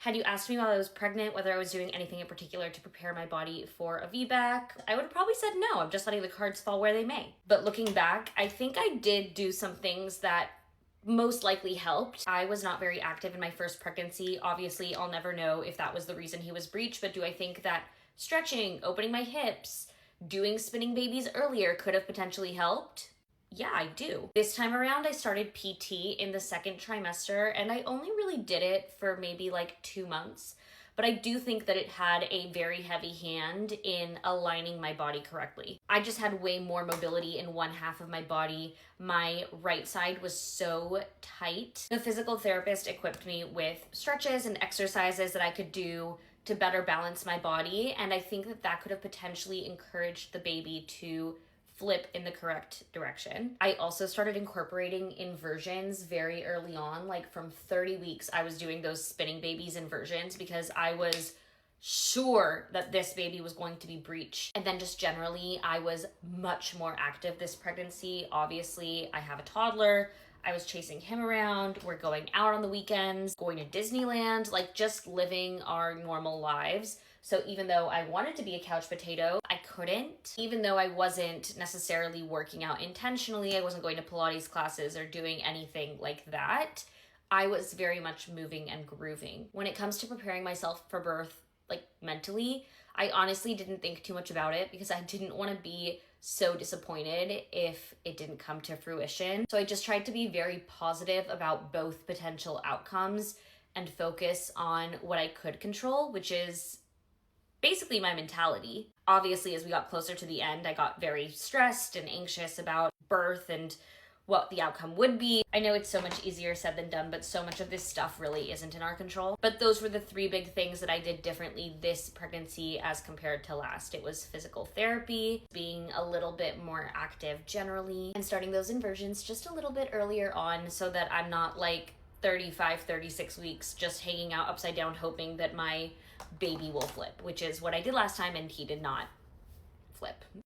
Had you asked me while I was pregnant whether I was doing anything in particular to prepare my body for a VBAC, I would have probably said no. I'm just letting the cards fall where they may. But looking back, I think I did do some things that most likely helped. I was not very active in my first pregnancy. Obviously, I'll never know if that was the reason he was breech, but do I think that stretching, opening my hips, doing spinning babies earlier could have potentially helped? Yeah, I do. This time around, I started PT in the second trimester, and I only really did it for maybe like 2 months. But I do think that it had a very heavy hand in aligning my body correctly. I just had way more mobility in one half of my body. My right side was so tight. The physical therapist equipped me with stretches and exercises that I could do to better balance my body, and I think that that could have potentially encouraged the baby to flip in the correct direction. I also started incorporating inversions very early on, like from 30 weeks, I was doing those spinning babies inversions because I was sure that this baby was going to be breech. And then just generally, I was much more active this pregnancy. Obviously, I have a toddler. I was chasing him around. We're going out on the weekends, going to Disneyland, like just living our normal lives. So even though I wanted to be a couch potato, I couldn't. Even though I wasn't necessarily working out intentionally, I wasn't going to Pilates classes or doing anything like that, I was very much moving and grooving. When it comes to preparing myself for birth, like mentally, I honestly didn't think too much about it because I didn't want to be so disappointed if it didn't come to fruition. So I just tried to be very positive about both potential outcomes and focus on what I could control, which is basically my mentality. Obviously, as we got closer to the end, I got very stressed and anxious about birth and what the outcome would be. I know it's so much easier said than done, but so much of this stuff really isn't in our control. But those were the 3 big things that I did differently this pregnancy as compared to last. It was physical therapy, being a little bit more active generally, and starting those inversions just a little bit earlier on so that I'm not like 35, 36 weeks just hanging out upside down hoping that my baby will flip, which is what I did last time, and he did not flip.